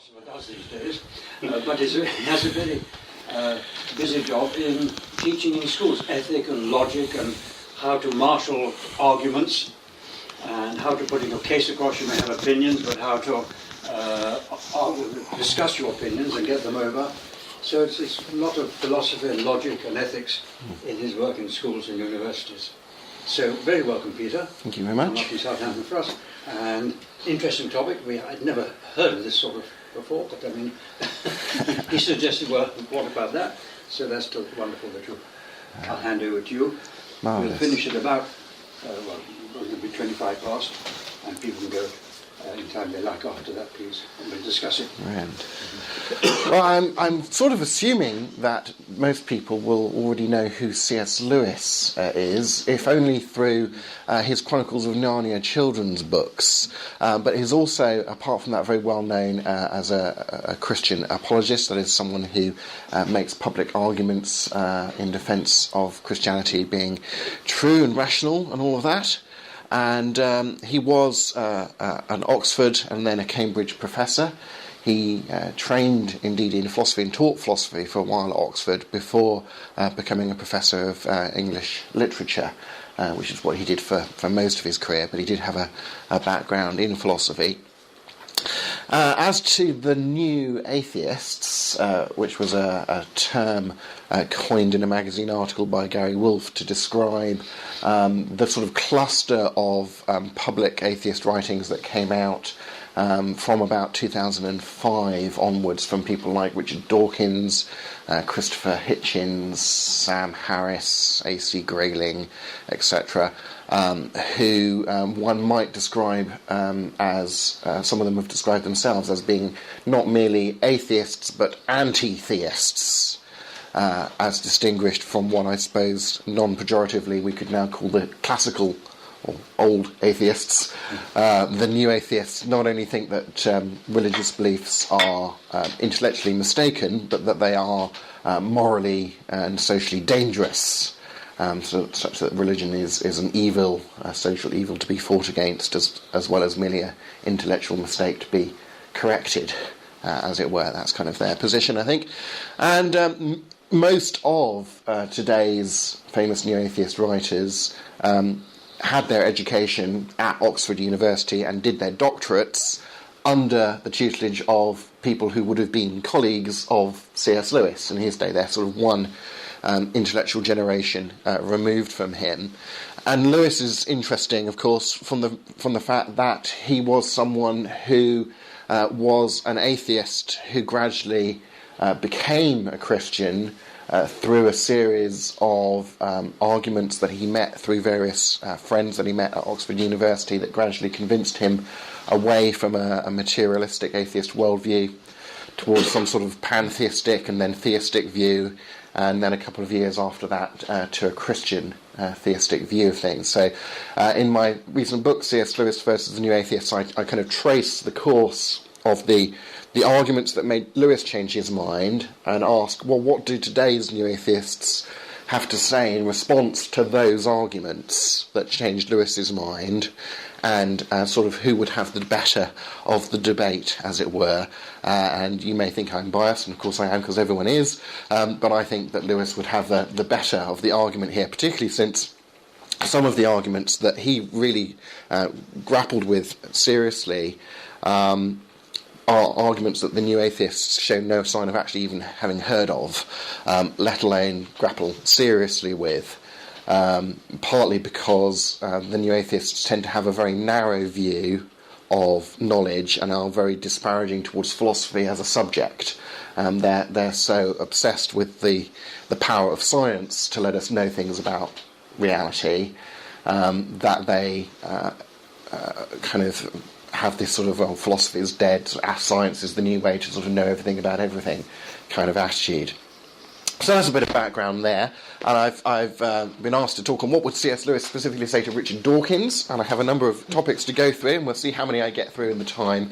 philosopher does these days, but he has a very busy job in teaching in schools ethic and logic and how to marshal arguments and how to put your case across. You may have opinions, but how to discuss your opinions and get them over. So it's a lot of philosophy and logic and ethics in his work in schools and universities. So very welcome, Peter. Thank you very much. Up in Southampton for us. And interesting topic. I'd never heard of this sort of before, but I mean, he suggested, well, what about that? So that's still wonderful that I'll hand over to you. Marvelous. We'll finish at about, it'll be 25 past, and people can go anytime they like after that, please, and we'll discuss it. Right. Well, I'm sort of assuming that most people will already know who C.S. Lewis is, if only through his Chronicles of Narnia children's books. But he's also, apart from that, very well known as a Christian apologist. That is someone who makes public arguments in defence of Christianity being true and rational and all of that. And he was an Oxford and then a Cambridge professor. He trained, indeed, in philosophy and taught philosophy for a while at Oxford before becoming a professor of English literature, which is what he did for most of his career, but he did have a background in philosophy. As to the new atheists, which was a term coined in a magazine article by Gary Wolfe to describe the sort of cluster of public atheist writings that came out from about 2005 onwards, from people like Richard Dawkins, Christopher Hitchens, Sam Harris, A.C. Grayling, etc., who one might describe as, some of them have described themselves as being not merely atheists but anti-theists, as distinguished from what I suppose non-pejoratively we could now call the classical or old atheists. The new atheists not only think that religious beliefs are intellectually mistaken, but that they are morally and socially dangerous, such that religion is an evil, a social evil to be fought against, as well as merely an intellectual mistake to be corrected, as it were. That's kind of their position, I think. And most of today's famous new atheist writers had their education at Oxford University and did their doctorates under the tutelage of people who would have been colleagues of C.S. Lewis in his day. They're sort of one intellectual generation removed from him. And Lewis is interesting, of course, from the fact that he was someone who was an atheist who gradually became a Christian through a series of arguments that he met through various friends that he met at Oxford University that gradually convinced him away from a materialistic atheist worldview towards some sort of pantheistic and then theistic view, and then a couple of years after that to a Christian theistic view of things. So in my recent book, C.S. Lewis versus the New Atheists, I kind of trace the course of the arguments that made Lewis change his mind and ask, well, what do today's new atheists have to say in response to those arguments that changed Lewis's mind, and sort of who would have the better of the debate, as it were. And you may think I'm biased, and of course I am, because everyone is, but I think that Lewis would have the better of the argument here, particularly since some of the arguments that he really grappled with seriously are arguments that the new atheists show no sign of actually even having heard of, let alone grapple seriously with, partly because the new atheists tend to have a very narrow view of knowledge and are very disparaging towards philosophy as a subject. They're so obsessed with the power of science to let us know things about reality that they kind of have this sort of, well, philosophy is dead, science is the new way to sort of know everything about everything kind of attitude. So that's a bit of background there, and I've been asked to talk on what would C.S. Lewis specifically say to Richard Dawkins, and I have a number of topics to go through, and we'll see how many I get through in the time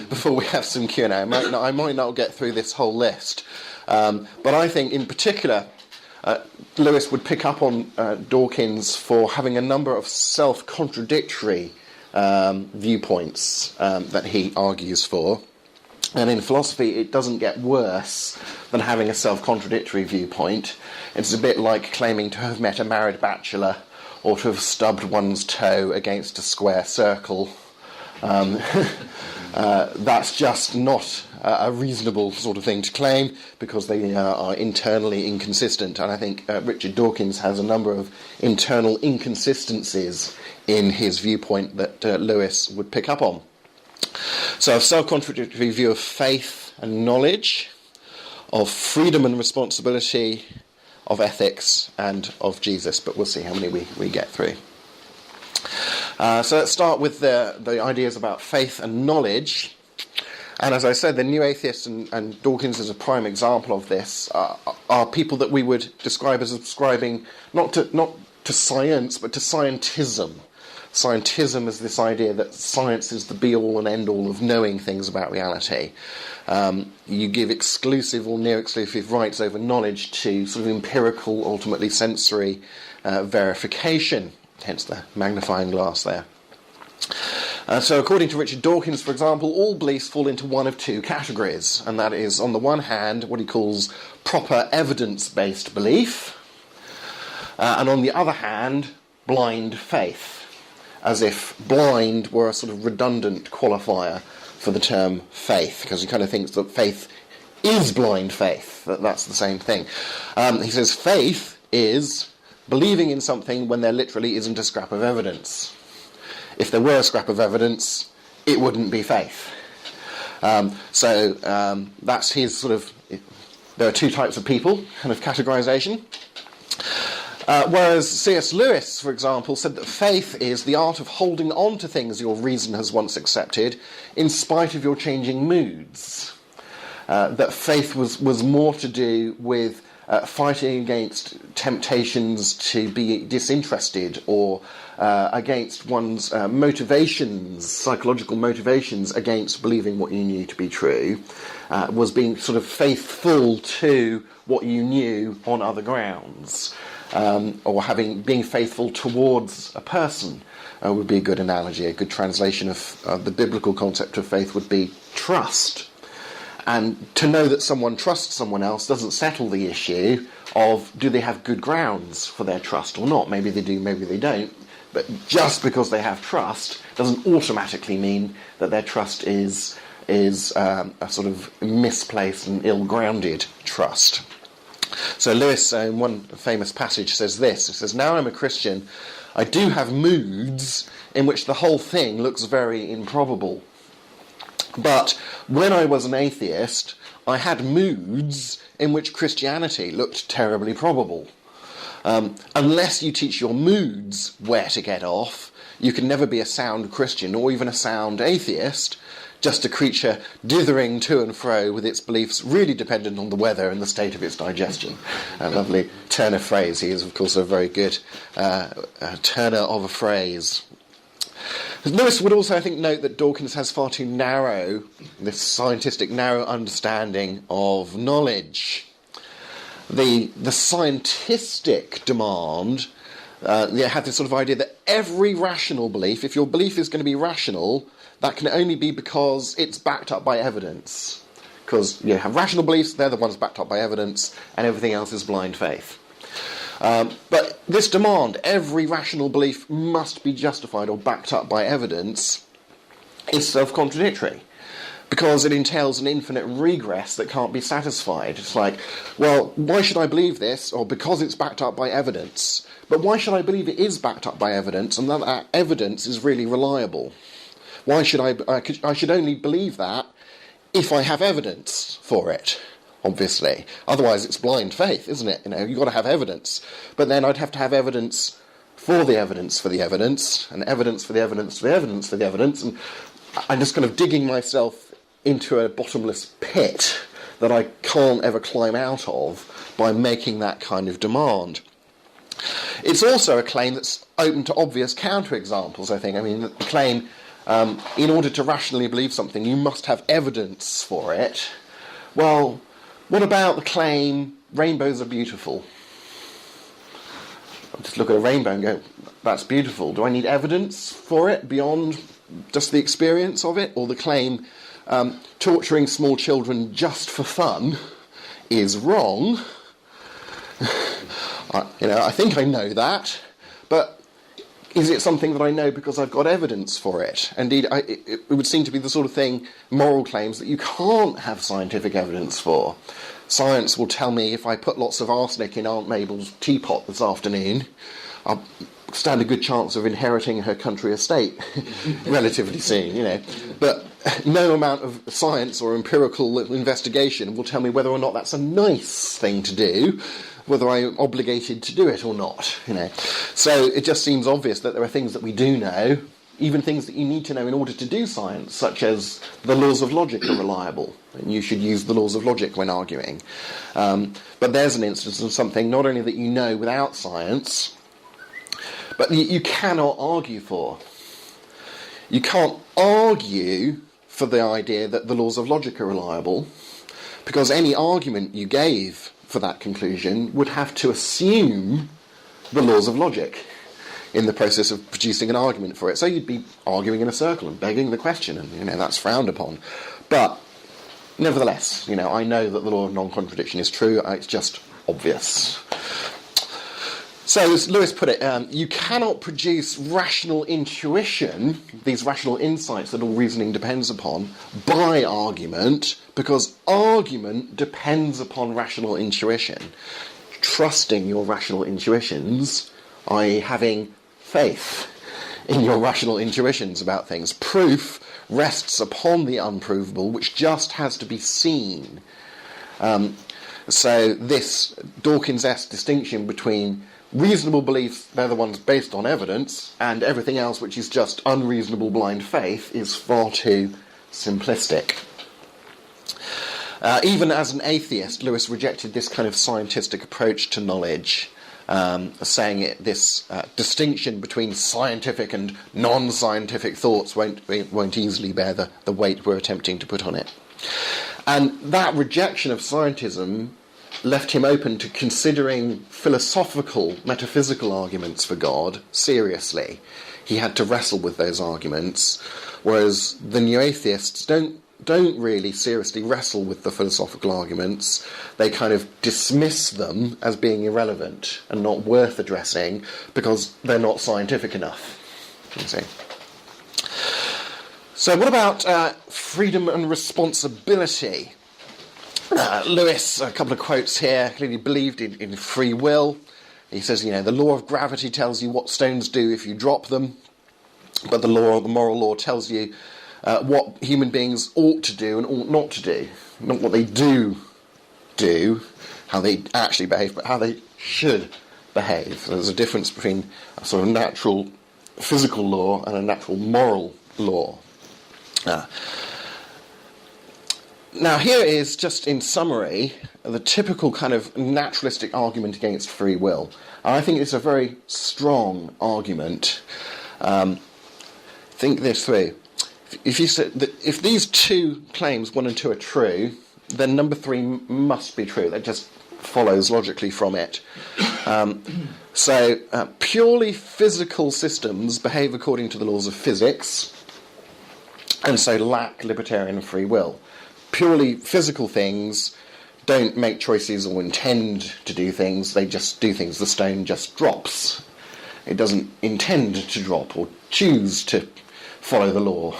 before we have some Q&A. I might not get through this whole list, but I think in particular Lewis would pick up on Dawkins for having a number of self-contradictory viewpoints that he argues for. And in philosophy, it doesn't get worse than having a self-contradictory viewpoint. It's a bit like claiming to have met a married bachelor or to have stubbed one's toe against a square circle. That's just not a reasonable sort of thing to claim, because they are internally inconsistent. And I think Richard Dawkins has a number of internal inconsistencies in his viewpoint that Lewis would pick up on. So a self-contradictory view of faith and knowledge, of freedom and responsibility, of ethics, and of Jesus. But we'll see how many we get through. So let's start with the ideas about faith and knowledge. And as I said, the New Atheists, and Dawkins is a prime example of this, are people that we would describe as subscribing not to science, but to scientism. Scientism is this idea that science is the be-all and end-all of knowing things about reality. You give exclusive or near-exclusive rights over knowledge to sort of empirical, ultimately sensory verification, hence the magnifying glass there. So according to Richard Dawkins, for example, all beliefs fall into one of two categories, and that is, on the one hand, what he calls proper evidence-based belief, and on the other hand, blind faith, as if blind were a sort of redundant qualifier for the term faith, because he kind of thinks that faith is blind faith, that's the same thing. He says faith is believing in something when there literally isn't a scrap of evidence. If there were a scrap of evidence, it wouldn't be faith. So that's his sort of... There are two types of people, kind of categorization. Whereas C.S. Lewis, for example, said that faith is the art of holding on to things your reason has once accepted in spite of your changing moods. That faith was more to do with fighting against temptations to be disinterested, or against one's motivations, psychological motivations against believing what you knew to be true, was being sort of faithful to what you knew on other grounds. Or being faithful towards a person would be a good analogy. A good translation of the biblical concept of faith would be trust. And to know that someone trusts someone else doesn't settle the issue of do they have good grounds for their trust or not. Maybe they do, maybe they don't. But just because they have trust doesn't automatically mean that their trust is a sort of misplaced and ill-grounded trust. So Lewis, in one famous passage, says this. He says, "Now I'm a Christian, I do have moods in which the whole thing looks very improbable. But when I was an atheist, I had moods in which Christianity looked terribly probable. Unless you teach your moods where to get off, you can never be a sound Christian or even a sound atheist, just a creature dithering to and fro with its beliefs really dependent on the weather and the state of its digestion." A lovely turn of phrase. He is, of course, a very good turner of a phrase. Lewis would also, I think, note that Dawkins has far too narrow, this scientific narrow understanding of knowledge. The scientistic demand had this sort of idea that every rational belief, if your belief is going to be rational, that can only be because it's backed up by evidence. Because you have rational beliefs, they're the ones backed up by evidence, and everything else is blind faith. But this demand, every rational belief must be justified or backed up by evidence, is self-contradictory, because it entails an infinite regress that can't be satisfied. It's like, well, why should I believe this? Or because it's backed up by evidence. But why should I believe it is backed up by evidence and that evidence is really reliable? Why should I should only believe that if I have evidence for it, obviously. Otherwise it's blind faith, isn't it? You've got to have evidence. But then I'd have to have evidence for the evidence for the evidence, and evidence for the evidence for the evidence for the evidence, and I'm just kind of digging myself into a bottomless pit that I can't ever climb out of by making that kind of demand. It's also a claim that's open to obvious counterexamples, I think. I mean, the claim, in order to rationally believe something, you must have evidence for it. Well, what about the claim, rainbows are beautiful? I just look at a rainbow and go, that's beautiful. Do I need evidence for it beyond just the experience of it? Or the claim, torturing small children just for fun is wrong. I think I know that, but is it something that I know because I've got evidence for it? Indeed, it would seem to be the sort of thing, moral claims, that you can't have scientific evidence for. Science will tell me if I put lots of arsenic in Aunt Mabel's teapot this afternoon, I'll stand a good chance of inheriting her country estate relatively soon, But no amount of science or empirical investigation will tell me whether or not that's a nice thing to do, whether I'm obligated to do it or not, So it just seems obvious that there are things that we do know, even things that you need to know in order to do science, such as the laws of logic are reliable, and you should use the laws of logic when arguing. But there's an instance of something not only that you know without science, but you cannot argue for. You can't argue for the idea that the laws of logic are reliable, because any argument you gave for that conclusion would have to assume the laws of logic in the process of producing an argument for it. So you'd be arguing in a circle and begging the question, and that's frowned upon. But nevertheless, I know that the law of non-contradiction is true. It's just obvious. So, as Lewis put it, you cannot produce rational intuition, these rational insights that all reasoning depends upon, by argument, because argument depends upon rational intuition. Trusting your rational intuitions, i.e. having faith in your rational intuitions about things. Proof rests upon the unprovable, which just has to be seen. So this Dawkins-esque distinction between reasonable beliefs, they're the ones based on evidence, and everything else which is just unreasonable blind faith is far too simplistic. Even as an atheist, Lewis rejected this kind of scientific approach to knowledge, saying this distinction between scientific and non-scientific thoughts won't easily bear the weight we're attempting to put on it. And that rejection of scientism left him open to considering philosophical, metaphysical arguments for God seriously. He had to wrestle with those arguments, whereas the new atheists don't really seriously wrestle with the philosophical arguments. They kind of dismiss them as being irrelevant and not worth addressing because they're not scientific enough. You see. So what about freedom and responsibility? Lewis, a couple of quotes here, clearly believed in free will. He says, the law of gravity tells you what stones do if you drop them, but the moral law tells you what human beings ought to do and ought not to do. Not what they do, how they actually behave, but how they should behave. So there's a difference between a sort of natural physical law and a natural moral law. Now here is, just in summary, the typical kind of naturalistic argument against free will. And I think it's a very strong argument. Think this through. If you say that if these two claims, 1 and 2, are true, then number 3 must be true. That just follows logically from it. So purely physical systems behave according to the laws of physics, and so lack libertarian free will. Purely physical things don't make choices or intend to do things, they just do things. The stone just drops. It doesn't intend to drop or choose to follow the law,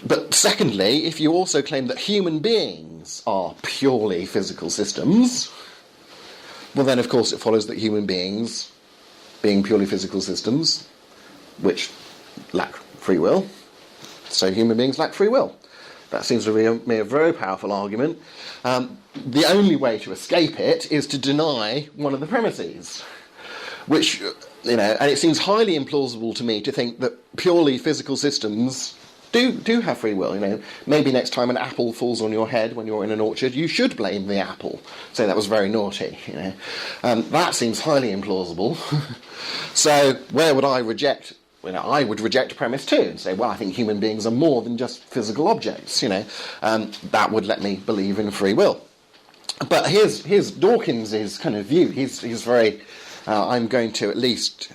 But secondly, if you also claim that human beings are purely physical systems, well then of course it follows that human beings, being purely physical systems, which lack free will, so human beings lack free will. That seems to be a very powerful argument. The only way to escape it is to deny one of the premises, which, and it seems highly implausible to me to think that purely physical systems do have free will. Maybe next time an apple falls on your head when you're in an orchard, you should blame the apple. Say that was very naughty. That seems highly implausible. So where would I reject? I would reject premise 2 and say, well, I think human beings are more than just physical objects. That would let me believe in free will. But here's Dawkins' kind of view. He's very. I'm going to at least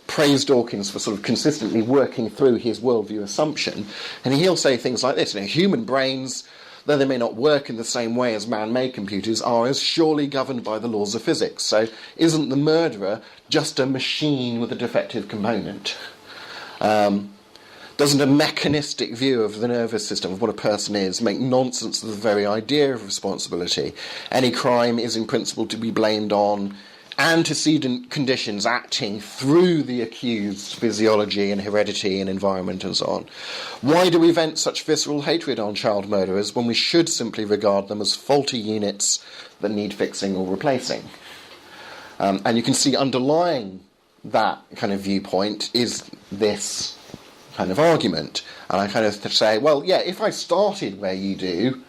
praise Dawkins for sort of consistently working through his worldview assumption, and he'll say things like this, human brains, though they may not work in the same way as man-made computers, are as surely governed by the laws of physics. So isn't the murderer just a machine with a defective component? Doesn't a mechanistic view of the nervous system, of what a person is, make nonsense of the very idea of responsibility? Any crime is in principle to be blamed on antecedent conditions acting through the accused's physiology and heredity and environment and so on. Why do we vent such visceral hatred on child murderers when we should simply regard them as faulty units that need fixing or replacing? And you can see underlying that kind of viewpoint is this kind of argument. And I kind of say, well, yeah, if I started where you do,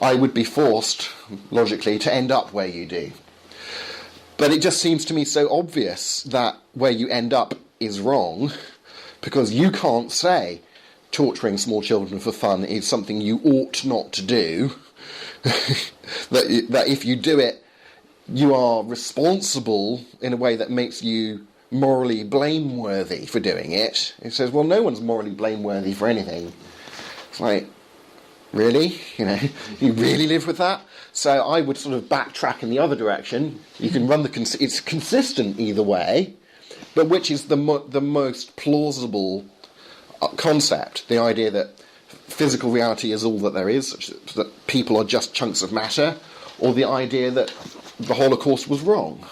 I would be forced, logically, to end up where you do. But it just seems to me so obvious that where you end up is wrong, because you can't say torturing small children for fun is something you ought not to do, that if you do it, you are responsible in a way that makes you morally blameworthy for doing it. It says, well, no one's morally blameworthy for anything. It's like, really? You really live with that? So I would sort of backtrack in the other direction. You can run it's consistent either way, but which is the most plausible concept? The idea that physical reality is all that there is, that people are just chunks of matter, or the idea that the Holocaust was wrong?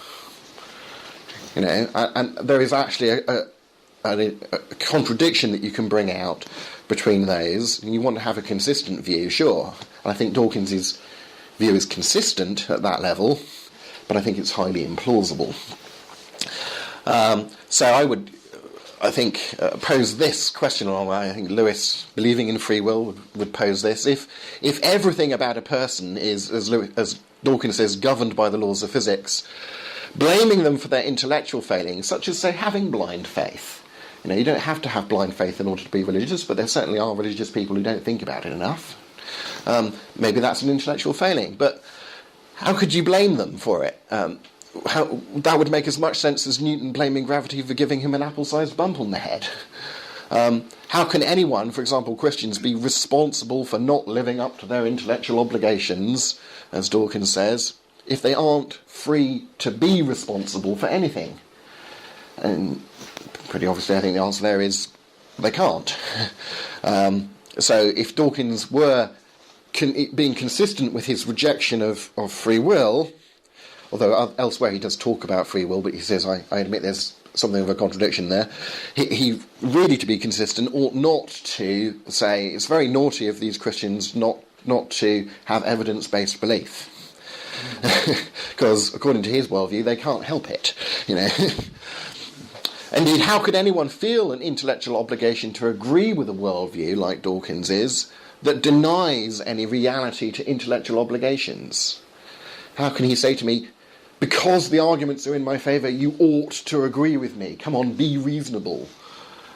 And there is actually a contradiction that you can bring out between those, and you want to have a consistent view, sure. And I think Dawkins's view is consistent at that level, but I think it's highly implausible. So I think, pose this question, I think Lewis, believing in free will, would pose this. If everything about a person is, as Dawkins says, governed by the laws of physics, blaming them for their intellectual failings, such as, say, having blind faith. You don't have to have blind faith in order to be religious, but there certainly are religious people who don't think about it enough. Maybe that's an intellectual failing, but how could you blame them for it? That would make as much sense as Newton blaming gravity for giving him an apple-sized bump on the head. How can anyone, for example Christians, be responsible for not living up to their intellectual obligations, as Dawkins says, if they aren't free to be responsible for anything? And pretty obviously I think the answer there is they can't. So if Dawkins were being consistent with his rejection of free will, although elsewhere he does talk about free will, but he says, I admit there's something of a contradiction there, he really, to be consistent, ought not to say it's very naughty of these Christians not to have evidence-based belief. Because according to his worldview, they can't help it, Indeed, how could anyone feel an intellectual obligation to agree with a worldview like Dawkins is that denies any reality to intellectual obligations? How can he say to me, because the arguments are in my favour, you ought to agree with me, come on, be reasonable,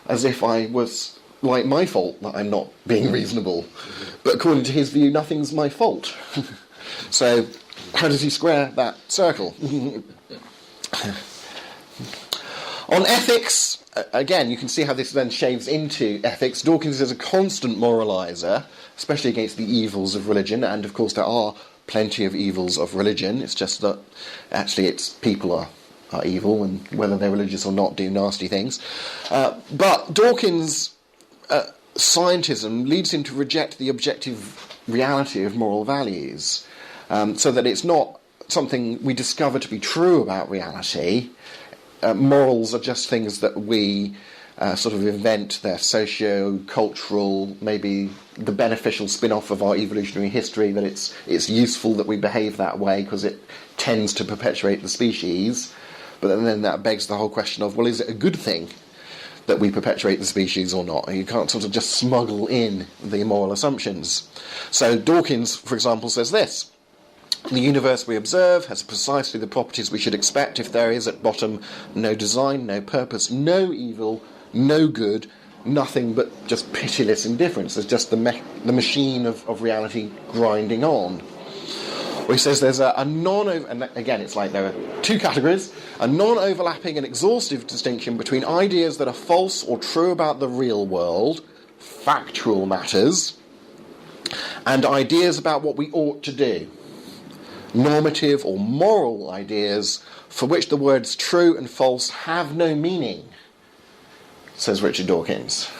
as if I was like my fault that I'm not being reasonable. But according to his view, nothing's my fault. So how does he square that circle? On ethics, again, you can see how this then shaves into ethics. Dawkins is a constant moraliser, especially against the evils of religion, and of course there are plenty of evils of religion. It's just that actually people are evil, and whether they're religious or not do nasty things. But Dawkins' scientism leads him to reject the objective reality of moral values, so that it's not something we discover to be true about reality. Morals are just things that we sort of invent. They're socio-cultural, maybe the beneficial spin-off of our evolutionary history, that it's useful that we behave that way because it tends to perpetuate the species. But then that begs the whole question of, well, is it a good thing that we perpetuate the species or not? You can't sort of just smuggle in the moral assumptions. So Dawkins, for example, says this: the universe we observe has precisely the properties we should expect if there is at bottom no design, no purpose, no evil, no good, nothing but just pitiless indifference. There's just the machine of reality grinding on. Where he says there's a and again it's like there are two categories, a non-overlapping and exhaustive distinction between ideas that are false or true about the real world, factual matters, and ideas about what we ought to do, normative or moral ideas for which the words true and false have no meaning, says Richard Dawkins.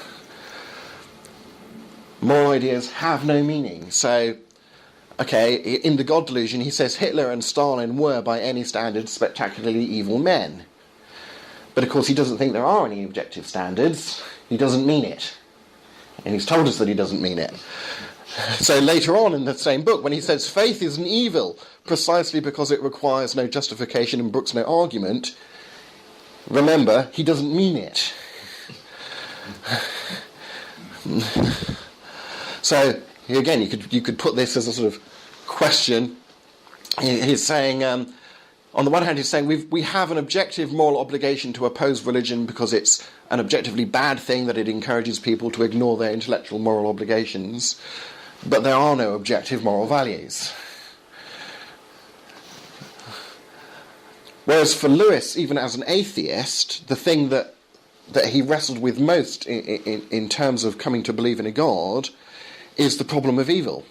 Moral ideas have no meaning. So, okay, in The God Delusion, he says Hitler and Stalin were, by any standards, spectacularly evil men. But of course, he doesn't think there are any objective standards. He doesn't mean it. And he's told us that he doesn't mean it. So later on in the same book, when he says faith is an evil precisely because it requires no justification and brooks no argument, remember, he doesn't mean it. So again, you could put this as a sort of question. He's saying, on the one hand, he's saying we have an objective moral obligation to oppose religion because it's an objectively bad thing that it encourages people to ignore their intellectual moral obligations, but there are no objective moral values. Whereas for Lewis, even as an atheist, the thing that he wrestled with most in terms of coming to believe in a God is the problem of evil,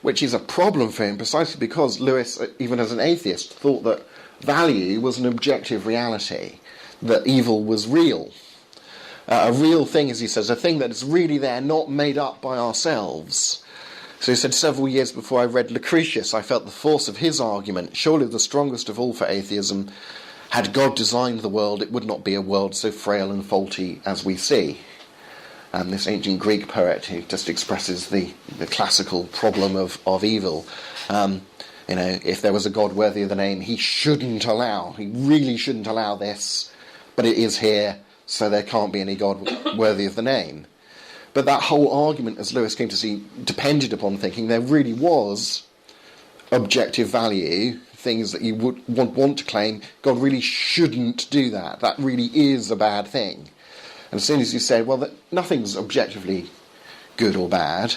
which is a problem for him precisely because Lewis, even as an atheist, thought that value was an objective reality, that evil was real. A real thing, as he says, a thing that is really there, not made up by ourselves. So he said, several years before I read Lucretius, I felt the force of his argument, surely the strongest of all for atheism. Had God designed the world, it would not be a world so frail and faulty as we see. This ancient Greek poet who just expresses the classical problem of evil. If there was a God worthy of the name, he really shouldn't allow this, but it is here, so there can't be any God worthy of the name. But that whole argument, as Lewis came to see, depended upon thinking there really was objective value, things that you would want to claim, God really shouldn't do that. That really is a bad thing. And as soon as you say, well, that nothing's objectively good or bad,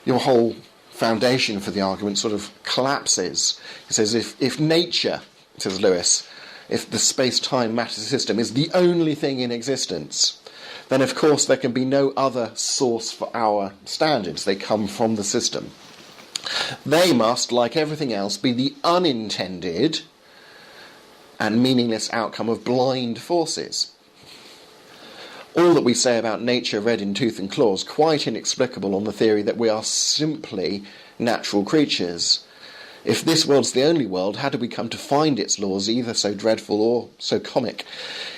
your whole foundation for the argument sort of collapses. He says, if nature, says Lewis, if the space-time matter system is the only thing in existence, then of course there can be no other source for our standards. They come from the system. They must, like everything else, be the unintended and meaningless outcome of blind forces. All that we say about nature read in tooth and claw is quite inexplicable on the theory that we are simply natural creatures. If this world's the only world, how did we come to find its laws either so dreadful or so comic?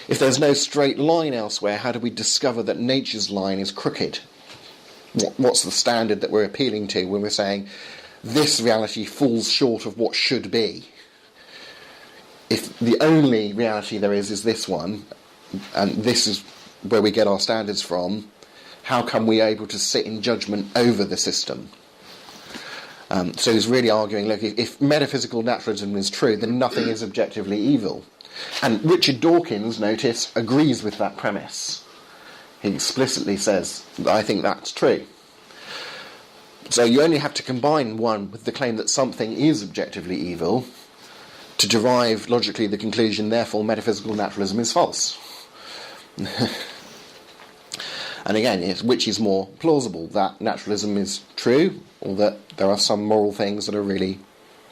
If there's no straight line elsewhere, how do we discover that nature's line is crooked? What's the standard that we're appealing to when we're saying this reality falls short of what should be? If the only reality there is this one, and this is where we get our standards from, how come we are able to sit in judgment over the system? So he's really arguing, look, if metaphysical naturalism is true, then nothing is objectively evil. And Richard Dawkins, notice, agrees with that premise. He explicitly says, I think that's true. So you only have to combine one with the claim that something is objectively evil to derive logically the conclusion, therefore metaphysical naturalism is false. And again, which is more plausible, that naturalism is true, or that there are some moral things that are really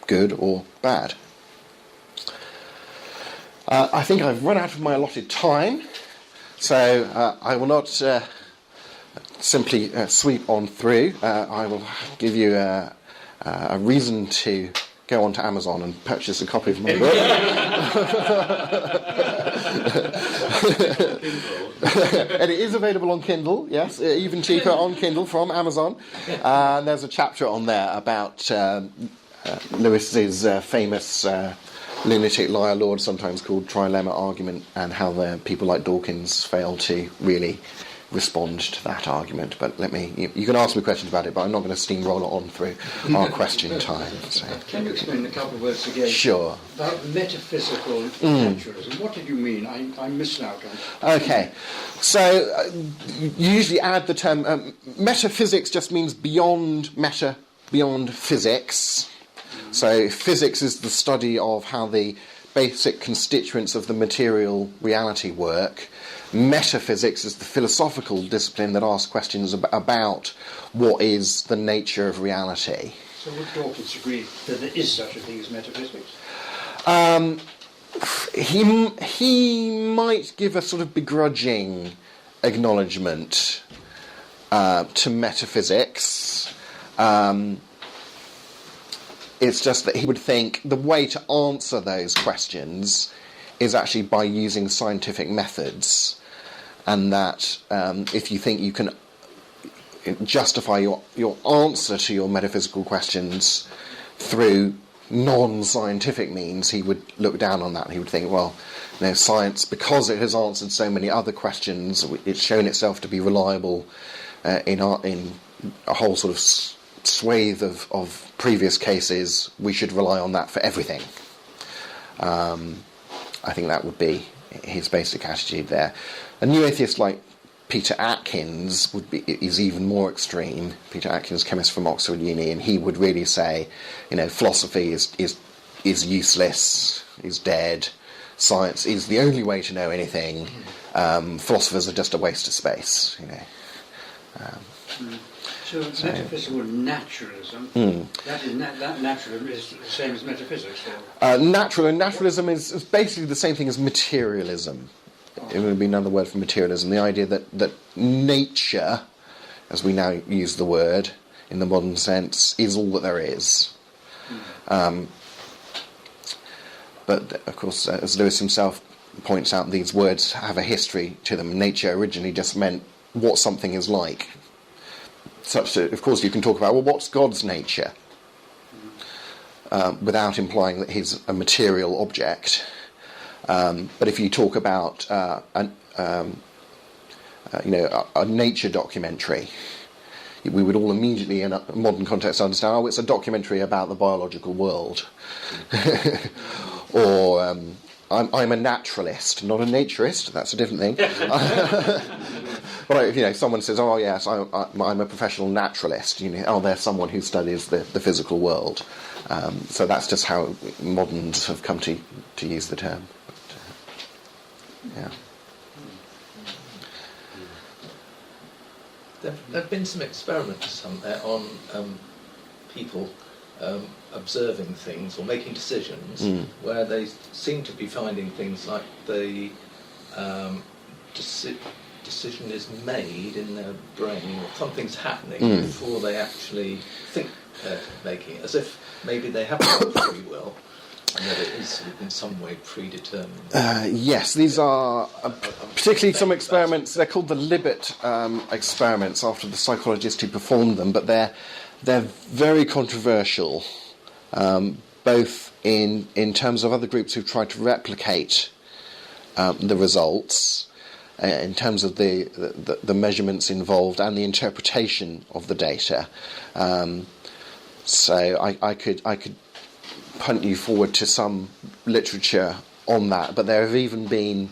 good or bad? I think I've run out of my allotted time, so I will not simply sweep on through. I will give you a reason to go onto Amazon and purchase a copy of my book. And it is available on Kindle, yes, even cheaper on Kindle from Amazon. And there's a chapter on there about Lewis's famous lunatic liar lord, sometimes called trilemma argument, and how people like Dawkins fail to really respond to that argument. But you can ask me questions about it, but I'm not going to steamroll it on through our question time. So. Can you explain a couple of words again? Sure. About metaphysical naturalism. What did you mean? I missed out on. Okay. So you usually add the term metaphysics just means beyond physics, So physics is the study of how the basic constituents of the material reality work. Metaphysics is the philosophical discipline that asks questions about what is the nature of reality. So would Dawkins agree that there is such a thing as metaphysics? He might give a sort of begrudging acknowledgement to metaphysics. It's just that he would think the way to answer those questions is actually by using scientific methods, and that if you think you can justify your answer to your metaphysical questions through non-scientific means, he would look down on that. He would think, well, science, because it has answered so many other questions, it's shown itself to be reliable in a whole sort of swathe of previous cases, we should rely on that for everything. I think that would be his basic attitude there. A new atheist like Peter Atkins is even more extreme. Peter Atkins, chemist from Oxford Uni, and he would really say, philosophy is useless, is dead. Science is the only way to know anything. Philosophers are just a waste of space. So metaphysical naturalism, that naturalism is the same as metaphysics? Naturalism is basically the same thing as materialism. It would be another word for materialism. The idea that nature, as we now use the word in the modern sense, is all that there is. But, of course, as Lewis himself points out, these words have a history to them. Nature originally just meant what something is like. Such that, of course, you can talk about, well, what's God's nature? Without implying that he's a material object. But if you talk about a nature documentary, we would all immediately, in a modern context, understand, it's a documentary about the biological world. Or I'm a naturalist, not a naturist. That's a different thing. But someone says, "Oh yes, I'm a professional naturalist." They're someone who studies the physical world. So that's just how moderns have come to use the term. Yeah. There have been some experiments on people observing things or making decisions where they seem to be finding things like the decision is made in their brain, or something's happening before they actually think they're making it, as if maybe they haven't got free will and that it is in some way predetermined. Yes, these are particularly some experiments. They're called the Libet experiments after the psychologist who performed them, but they're very controversial, both in terms of other groups who've tried to replicate the results, in terms of the measurements involved and the interpretation of the data. So I could punt you forward to some literature on that, but there have even been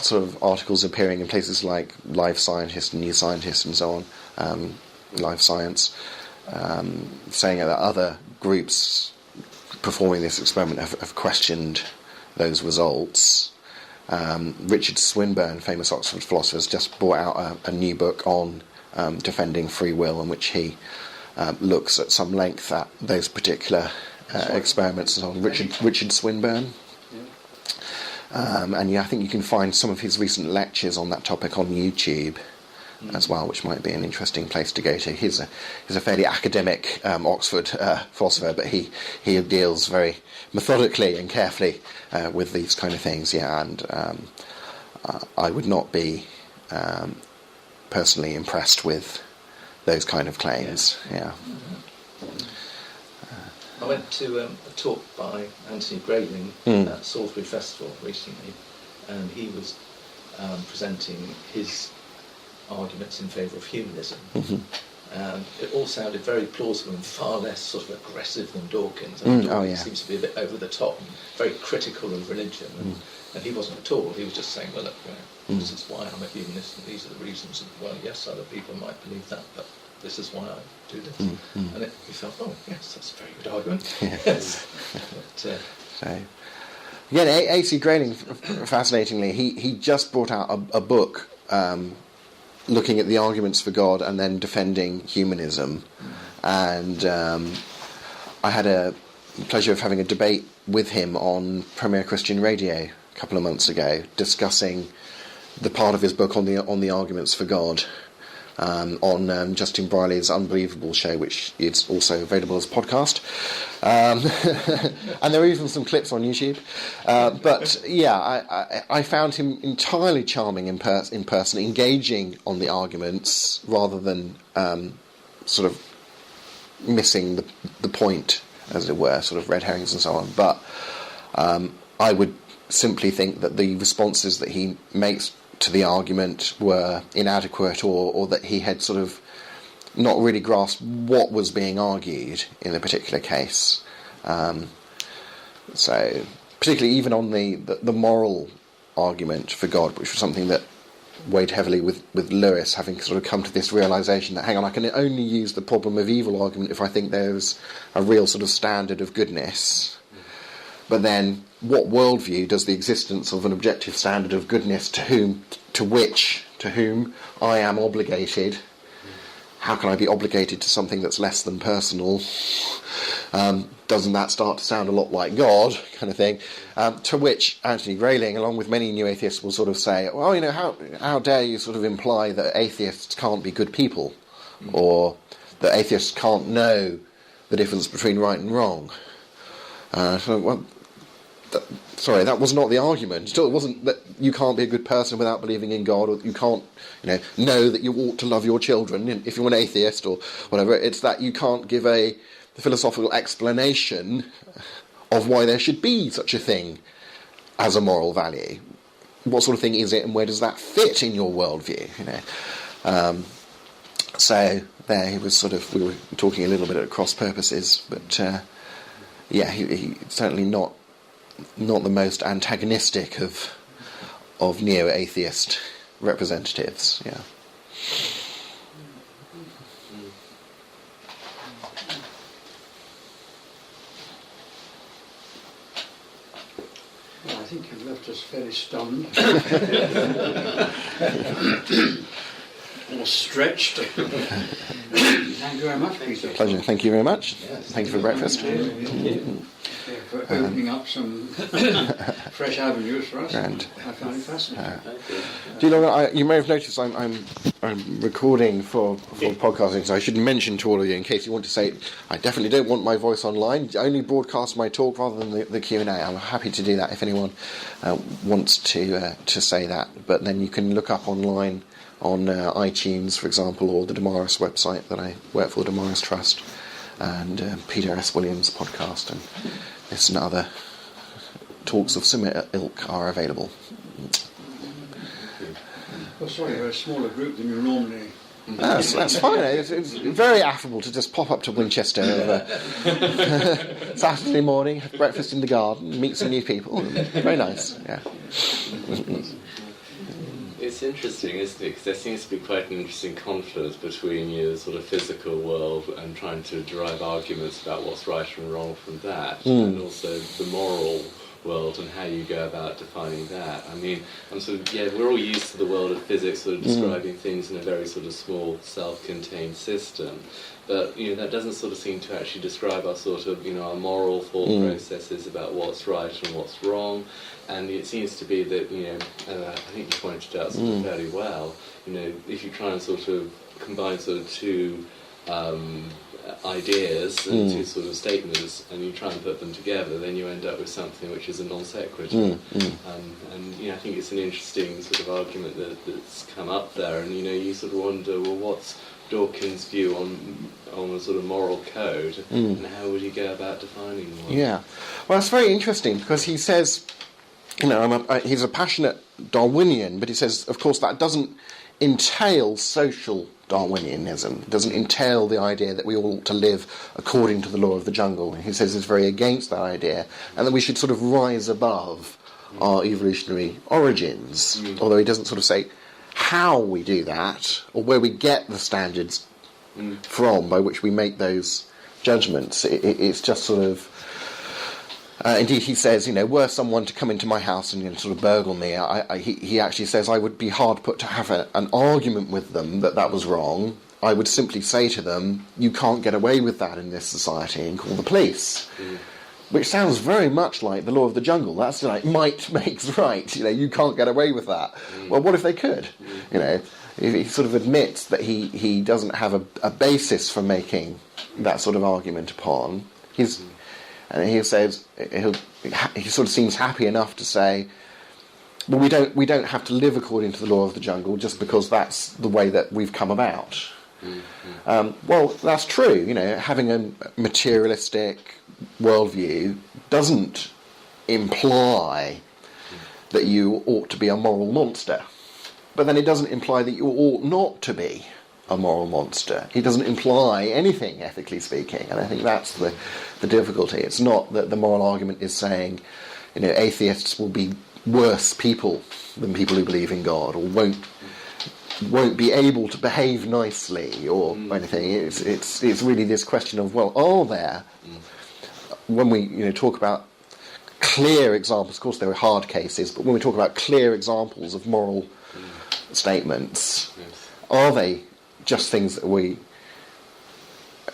sort of articles appearing in places like Live Scientist and New Scientist and so on, Live Science, saying that other groups performing this experiment have questioned those results. Richard Swinburne, famous Oxford philosopher, has just brought out a new book on defending free will, in which he looks at some length at those particular experiments on Richard Swinburne. And I think you can find some of his recent lectures on that topic on YouTube as well, which might be an interesting place to go to. He's a fairly academic Oxford philosopher, but he deals very methodically and carefully with these kind of things. And I would not be personally impressed with those kind of claims. Yeah. I went to a talk by Anthony Grayling at Salisbury Festival recently, and he was presenting his arguments in favour of humanism. And it all sounded very plausible and far less sort of aggressive than Dawkins. Dawkins seems to be a bit over the top and very critical of religion. And he wasn't at all. He was just saying, well, look, this is why I'm a humanist, and these are the reasons. And, well, yes, other people might believe that, but this is why I do this. And he felt, oh yes, that's a very good argument. Yes. But, So, again, A.C. Grayling, fascinatingly, he just brought out a book looking at the arguments for God and then defending humanism. And I had a pleasure of having a debate with him on Premier Christian Radio a couple of months ago, discussing the part of his book on the arguments for God, on Justin Briley's Unbelievable show, which is also available as a podcast. And there are even some clips on YouTube. But yeah, I found him entirely charming in person, engaging on the arguments rather than sort of missing the point, as it were, sort of red herrings and so on. But I would simply think that the responses that he makes to the argument were inadequate, or that he had sort of not really grasped what was being argued in a particular case. So, particularly even on the moral argument for God, which was something that weighed heavily with Lewis, having sort of come to this realisation that, hang on, I can only use the problem of evil argument if I think there's a real sort of standard of goodness. But then, what worldview does the existence of an objective standard of goodness to whom I am obligated? How can I be obligated to something that's less than personal? Doesn't that start to sound a lot like God, kind of thing? To which Anthony Grayling, along with many new atheists, will sort of say, well, you know, how dare you sort of imply that atheists can't be good people, or that atheists can't know the difference between right and wrong? Sorry, that was not the argument. It wasn't that you can't be a good person without believing in God, or you can't, know that you ought to love your children if you're an atheist or whatever. It's that you can't give a philosophical explanation of why there should be such a thing as a moral value. What sort of thing is it, and where does that fit in your worldview? So there, he was we were talking a little bit at cross purposes, but yeah, he certainly not the most antagonistic of neo-atheist representatives. Yeah. Well, I think you've left us fairly stunned. Or stretched. Thank you very much, Peter. Pleasure. Thank you very much. Yes. Thank you for breakfast. For opening up some fresh avenues for us. And I found it fascinating. you may have noticed I'm recording for podcasting, so I should mention to all of you, in case you want to say, I definitely don't want my voice online. I only broadcast my talk rather than the Q&A. I'm happy to do that if anyone wants to say that. But then you can look up online on iTunes, for example, or the Damaris website that I work for, the Damaris Trust, and Peter S. Williams' podcast, and this and other talks of similar ilk are available. Well, sorry, you're a smaller group than you normally. That's fine. It's very affable to just pop up to Winchester Saturday morning, have breakfast in the garden, meet some new people. Very nice. Yeah. It's interesting, isn't it? Because there seems to be quite an interesting confluence between the sort of physical world and trying to derive arguments about what's right and wrong from that, and also the moral world and how you go about defining that. I mean, we're all used to the world of physics sort of describing things in a very sort of small, self-contained system. But, that doesn't sort of seem to actually describe our sort of, our moral thought processes about what's right and what's wrong. And it seems to be that, I think you pointed out sort of fairly well, if you try and sort of combine sort of two ideas and two sort of statements, and you try and put them together, then you end up with something which is a non sequitur. And I think it's an interesting sort of argument that's come up there, and you sort of wonder, well, what's Dawkins' view on a sort of moral code, and how would he go about defining one? Yeah, well, it's very interesting because he says, he's a passionate Darwinian, but he says, of course, that doesn't entail social Darwinianism. It doesn't entail the idea that we all ought to live according to the law of the jungle. He says it's very against that idea, and that we should sort of rise above our evolutionary origins, although he doesn't sort of say how we do that, or where we get the standards from by which we make those judgments. It's just sort of... indeed, he says, were someone to come into my house and sort of burgle me, he actually says I would be hard put to have an argument with them that was wrong. I would simply say to them, you can't get away with that in this society, and call the police. Which sounds very much like the law of the jungle. That's like might makes right. You can't get away with that. Well, what if they could? He sort of admits that he doesn't have a basis for making that sort of argument upon. And he says he sort of seems happy enough to say, well, we don't have to live according to the law of the jungle just because that's the way that we've come about. Well, that's true. Having a materialistic worldview doesn't imply that you ought to be a moral monster. But then it doesn't imply that you ought not to be a moral monster. It doesn't imply anything, ethically speaking. And I think that's the difficulty. It's not that the moral argument is saying, atheists will be worse people than people who believe in God, or won't be able to behave nicely, or anything. It's really this question of, well, are there, when we talk about clear examples, of course there are hard cases, but when we talk about clear examples of moral statements, are they just things that we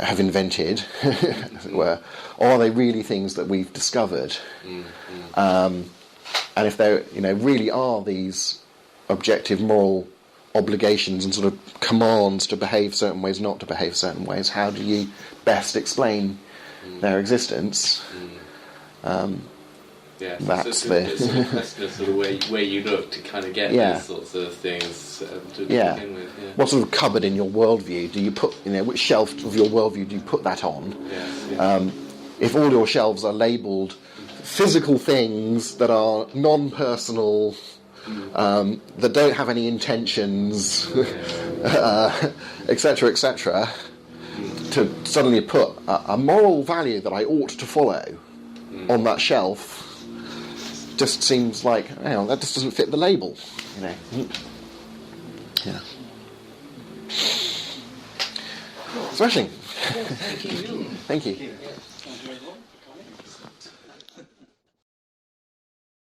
have invented, as it were, or are they really things that we've discovered? And if there really are these objective moral obligations and sort of commands to behave certain ways, not to behave certain ways, how do you best explain their existence? That's the sort of question of sort of where you look to kind of get these sorts of things to begin with. Yeah. What sort of cupboard in your worldview do you put? Which shelf of your worldview do you put that on? If all your shelves are labelled physical things that are non-personal, that don't have any intentions, etc., etc., to suddenly put a moral value that I ought to follow on that shelf just seems like, that just doesn't fit the label, Yeah. Smashing. Thank you. Thank you. Yes, thank you very much.